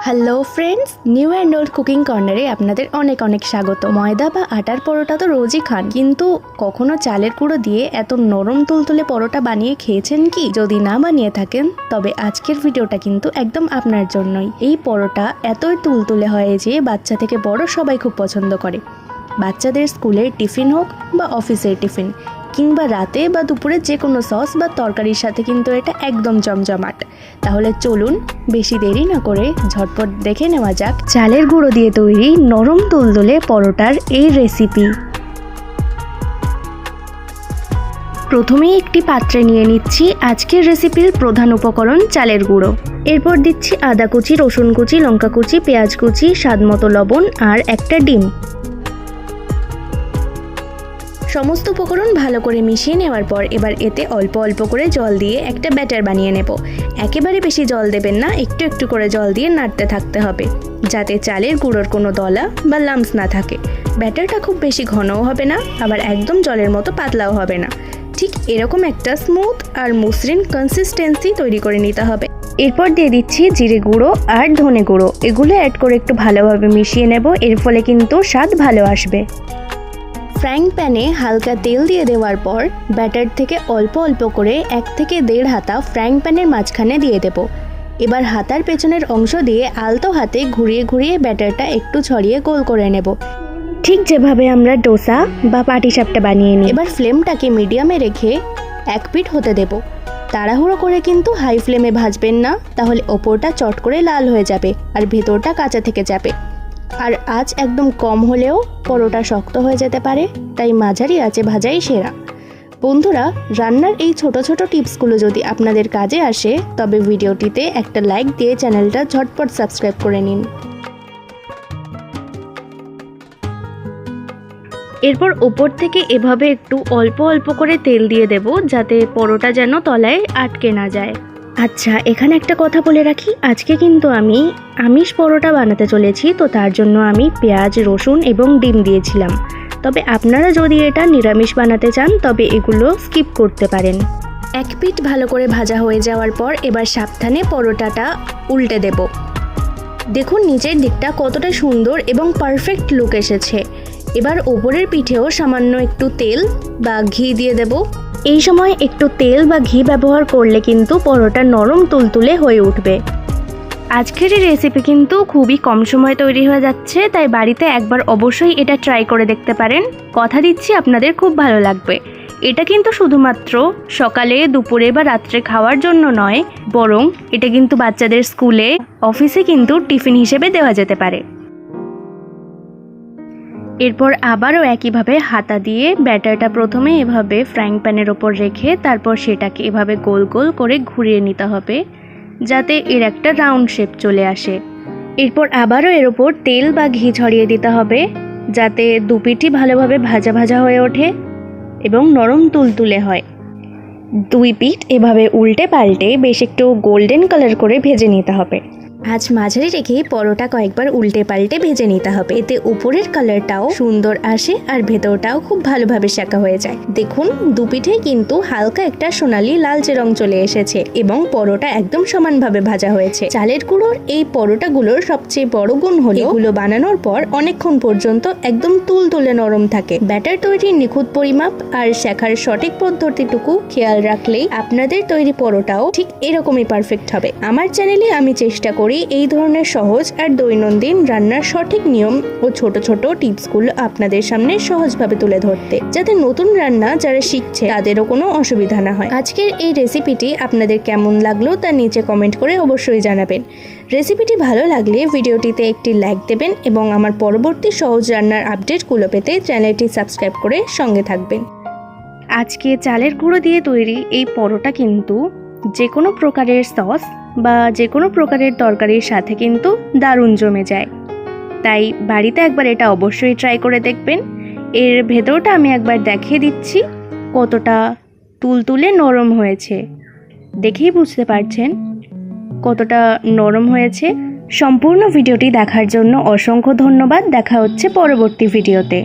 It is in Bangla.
Hello friends, new and old cooking কর্নারে আপনাদের অনেক অনেক স্বাগত। ময়দা বা আটার পরোটা তো রোজই খান, কিন্তু কখনো চালের গুঁড়ো দিয়ে এত নরম তুলতুলে পরোটা বানিয়ে খেয়েছেন কি? যদি না বানিয়ে থাকেন তবে আজকের ভিডিওটা কিন্তু একদম আপনার জন্যই। এই পরোটা এতই তুলতুলে হয় যে বাচ্চা থেকে বড় সবাই খুব পছন্দ করে। বাচ্চাদের স্কুলের টিফিন হোক বা অফিসের টিফিন, কিংবা রাতে বা দুপুরে যে কোনো সস বা তরকারির সাথে কিন্তু এটা একদম জমজমাট। তাহলে চলুন বেশি দেরি না করে ঝটপট দেখে নেওয়া যাক চালের গুঁড়ো দিয়ে তৈরি নরম তুলতুলে পরোটার এই রেসিপি। প্রথমেই একটি পাত্রে নিয়ে নিচ্ছি আজকের রেসিপির প্রধান উপকরণ চালের গুঁড়ো। এরপর দিচ্ছি আদা কুচি, রসুন কুচি, লঙ্কা কুচি, পেঁয়াজ কুচি, স্বাদমতো লবণ আর একটা ডিম। সমস্ত উপকরণ ভালো করে মিশিয়ে নেওয়ার পর এবার এতে অল্প অল্প করে জল দিয়ে একটা ব্যাটার বানিয়ে নেব। একেবারে বেশি জল দেবেন না, একটু একটু করে জল দিয়ে নাড়তে থাকতে হবে যাতে চালের গুঁড়োর কোনো দলা বা লাম্পস না থাকে। ব্যাটারটা খুব বেশি ঘনও হবে না, আবার একদম জলের মতো পাতলাও হবে না। ঠিক এরকম একটা স্মুথ আর মসৃণ কনসিস্টেন্সি তৈরি করে নিতে হবে। এরপর দিয়ে দিচ্ছি জিরে গুঁড়ো আর ধনে গুঁড়ো। এগুলো অ্যাড করে একটু ভালোভাবে মিশিয়ে নেব, এর ফলে কিন্তু স্বাদ ভালো আসবে। ফ্রাইং প্যানে হালকা তেল দিয়ে দেওয়ার পর ব্যাটার থেকে অল্প অল্প করে 1 থেকে 1.5 হাতা ফ্রাইং প্যানের মাঝখানে দিয়ে দেব। এবার হাতার পেছনের অংশ দিয়ে আলতো হাতে ঘুরিয়ে ঘুরিয়ে ব্যাটারটা একটু ছড়িয়ে গোল করে নেব, ঠিক যেভাবে আমরা ডোসা বা পাটিসাপটা বানিয়ে নিই। এবার ফ্লেমটাকে মিডিয়ামে রেখে 1 পিঠ হতে দেব। তাড়াহুড়ো করে কিন্তু হাই ফ্লেমে ভাজবেন না, তাহলে ওপরটা চট করে লাল হয়ে যাবে আর ভেতরটা কাঁচা থেকে যাবে। আর আঁচ একদম কম হলেও পরোটা শক্ত হয়ে যেতে পারে, তাই মাঝারি আঁচে ভাজাই সেরা। বন্ধুরা, রান্নার এই ছোট ছোট টিপসগুলো যদি আপনাদের কাজে আসে তবে ভিডিওটিতে একটা লাইক দিয়ে চ্যানেলটা ঝটপট সাবস্ক্রাইব করে নিন। এরপর ওপর থেকে এভাবে একটু অল্প অল্প করে তেল দিয়ে দেব, যাতে পরোটা যেন তলায় আটকে না যায়। আচ্ছা, এখানে একটা কথা বলে রাখি, আজকে কিন্তু আমি আমিষ পরোটা বানাতে চলেছি, তো তার জন্য আমি পেঁয়াজ, রসুন এবং ডিম দিয়েছিলাম। তবে আপনারা যদি এটা নিরামিষ বানাতে চান তবে এগুলো স্কিপ করতে পারেন। 1 পিঠ ভালো করে ভাজা হয়ে যাওয়ার পর এবার সাবধানে পরোটাটা উল্টে দেব। দেখুন নিচের দিকটা কতটা সুন্দর এবং পারফেক্ট লুক এসেছে। এবার ওপরের পিঠেও সামান্য একটু তেল বা ঘি দিয়ে দেব। এই সময় একটু তেল বা ঘি ব্যবহার করলে কিন্তু পরোটা নরম তুলতুলে হয়ে উঠবে। আজকের এই রেসিপি কিন্তু খুবই কম সময় তৈরি হয়ে যাচ্ছে, তাই বাড়িতে একবার অবশ্যই এটা ট্রাই করে দেখতে পারেন। কথা দিচ্ছি আপনাদের খুব ভালো লাগবে। এটা কিন্তু শুধুমাত্র সকালে, দুপুরে বা রাত্রে খাওয়ার জন্য নয়, বরং এটা কিন্তু বাচ্চাদের স্কুলে, অফিসে কিন্তু টিফিন হিসেবে দেওয়া যেতে পারে। এরপর আবারও একইভাবে হাতা দিয়ে ব্যাটারটা প্রথমে এভাবে ফ্রাইং প্যানের ওপর রেখে তারপর সেটাকে এভাবে গোল গোল করে ঘুরিয়ে নিতে হবে, যাতে এর একটা রাউন্ড শেপ চলে আসে। এরপর আবারও এর ওপর তেল বা ঘি ছড়িয়ে দিতে হবে, যাতে দুপিঠই ভালোভাবে ভাজা ভাজা হয়ে ওঠে এবং নরম তুলতুলে হয়। 2 পিঠ এভাবে উল্টে পাল্টে বেশ একটু গোল্ডেন কালার করে ভেজে নিতে হবে। আজ মাঝারি রেখে পরোটা কয়েকবার উল্টে পাল্টে ভেজে নিতে হবে, এতে উপরের কালারটাও সুন্দর আসে আর ভেতরটাও খুব ভালোভাবে সেঁকা হয়ে যায়। দেখুন দুপিঠে কিন্তু হালকা একটা সোনালি লালচে রং চলে এসেছে এবং পরোটা একদম সমানভাবে ভাজা হয়েছে। চালের গুঁড়োর এই পরোটাগুলোর সবচেয়ে বড় গুণ হলো এগুলো বানানোর পর অনেকক্ষণ পর্যন্ত একদম তুলতুলে নরম থাকে। ব্যাটার তৈরির নিখুঁত পরিমাপ আর শেখার সঠিক পদ্ধতিটুকু খেয়াল রাখলেই আপনাদের তৈরি পরোটাও ঠিক এরকমই পারফেক্ট হবে। আমার চ্যানেলে আমি চেষ্টা করি এই ধরনের সহজ আর দৈনন্দিন রান্নার সঠিক নিয়ম ও ছোট ছোট টিপসগুলো আপনাদের সামনে সহজভাবে তুলে ধরতে, যাতে নতুন রান্না যারা শিখছে তাদেরও কোনো অসুবিধা না হয়। আজকের এই রেসিপিটি আপনাদের কেমন লাগলো তা নিচে কমেন্ট করে অবশ্যই জানাবেন। রেসিপিটি ভালো লাগলে ভিডিওটিতে একটি লাইক দেবেন এবং আমার পরবর্তী সহজ রান্নার আপডেটগুলো পেতে চ্যানেলটি সাবস্ক্রাইব করে সঙ্গে থাকবেন। আজকে চালের গুঁড়ো দিয়ে তৈরি এই পরোটা কিন্তু যে কোনো প্রকারের সস বা যে কোনো প্রকারের তরকারির সাথে কিন্তু দারুণ জমে যায়, তাই বাড়িতে একবার এটা অবশ্যই ট্রাই করে দেখবেন। এর ভেতরটা আমি একবার দেখিয়ে দিচ্ছি কতটা তুলতুলে নরম হয়েছে, দেখেই বুঝতে পারছেন কতটা নরম হয়েছে। সম্পূর্ণ ভিডিওটি দেখার জন্য অসংখ্য ধন্যবাদ। দেখা হচ্ছে পরবর্তী ভিডিওতে।